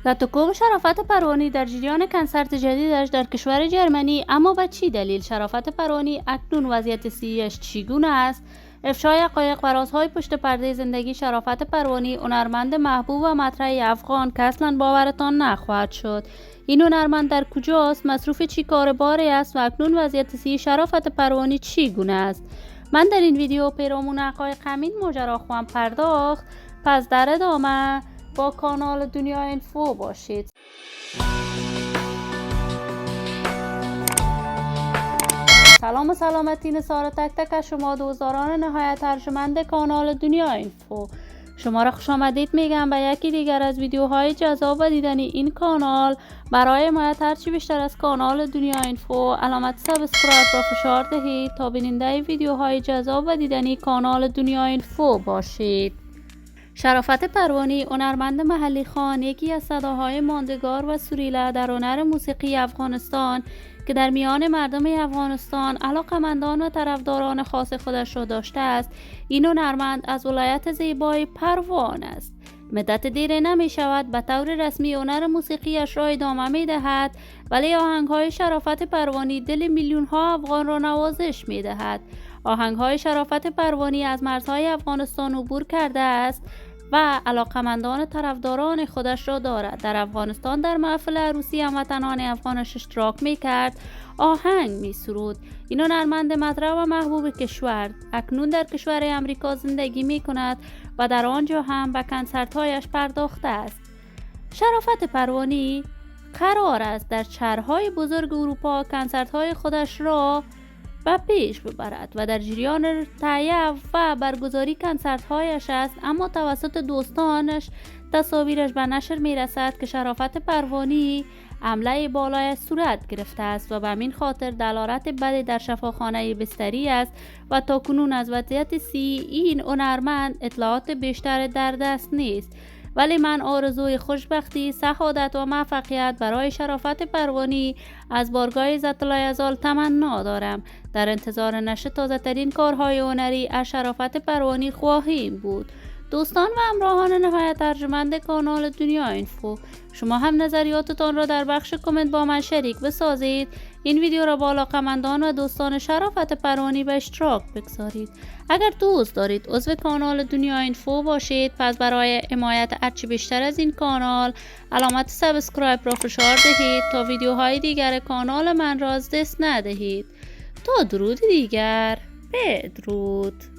لاتوکوو شرافت پروانی در جریان کنسرت جدیدش در کشور جرمنی. اما به چی دلیل شرافت پروانی اکنون وضعیت صحیش چگونه است؟ افشای حقایق و رازهای پشت پرده زندگی شرافت پروانی، هنرمند محبوب و مطرح افغان که اصلا باورتان نخواهد شد. این هنرمند در کجاست؟ مصروف چی کار باری است؟ و اکنون وضعیت صحی شرافت پروانی چگونه است؟ من در این ویدیو پیرامون حقایق همین ماجرا خواهم پرداخت. پس در ادامه با کانال دنیا اینفو باشید. سلام و سلامتی نثار تک تک از شما دوستداران نهایت ارجمند کانال دنیا اینفو. شما را خوش آمدید میگم به یکی دیگر از ویدیوهای جذاب و دیدنی این کانال. برای حمایت هرچی بیشتر از کانال دنیا اینفو علامت سابسکرایب را فشار دهید تا بیننده ویدیوهای جذاب و دیدنی کانال دنیا اینفو باشید. شرافت پروانی، هنرمند محلی خوان، یکی از صداهای ماندگار و سریله در هنر موسیقی افغانستان که در میان مردم افغانستان علاقمندان و طرفداران خاص خودش را داشته است. این هنرمند از ولایت زیبای پروان است. مدت دیر نمی شود به طور رسمی هنر موسیقیش را ادامه می دهد، ولی آهنگهای شرافت پروانی دل میلیون ها افغان را نوازش می دهد. آهنگهای شرافت پروانی از مرزهای افغانستان عبور کرده است و علاقمندان طرفداران خودش را دارد. در افغانستان در محفل عروسی هموطنان افغانش اشتراک می کرد، آهنگ می سرود. این هنرمند مطرح و محبوب کشور اکنون در کشور امریکا زندگی می کند و در آنجا هم به کنسرت‌هایش پرداخته است. شرافت پروانی قرار است در شهرهای بزرگ اروپا کنسرت‌های خودش را به پیش ببرد و در جریان تهیه و برگزاری کنسرت‌هایش است، اما توسط دوستانش تصاویرش به نشر می‌رسد که شرافت پروانی حمله بالای صورت گرفته است و به همین خاطر دلالت بدی در شفاخانه بستری است و تاکنون از وضعیت صحی این هنرمند اطلاعات بیشتر در دست نیست. ولی من آرزوی خوشبختی، سعادت و موفقیت برای شرافت پروانی از بارگاه عزت الله یزال تمنا دارم. در انتظار نشر تازه ترین کارهای هنری از شرافت پروانی خواهیم بود. دوستان و همراهان نهایت ارجمند کانال دنیا اینفو، شما هم نظریاتتان را در بخش کامنت با من شریک بسازید. این ویدیو را با علاقه‌مندان و دوستان شرافت پروانی به اشتراک بگذارید. اگر دوست دارید عضو کانال دنیا اینفو باشید، پس برای حمایت هرچی بیشتر از این کانال علامت سابسکرایب را فشار دهید تا ویدیوهای دیگر کانال من را از دست ندهید. تا درود دیگر، بدرود.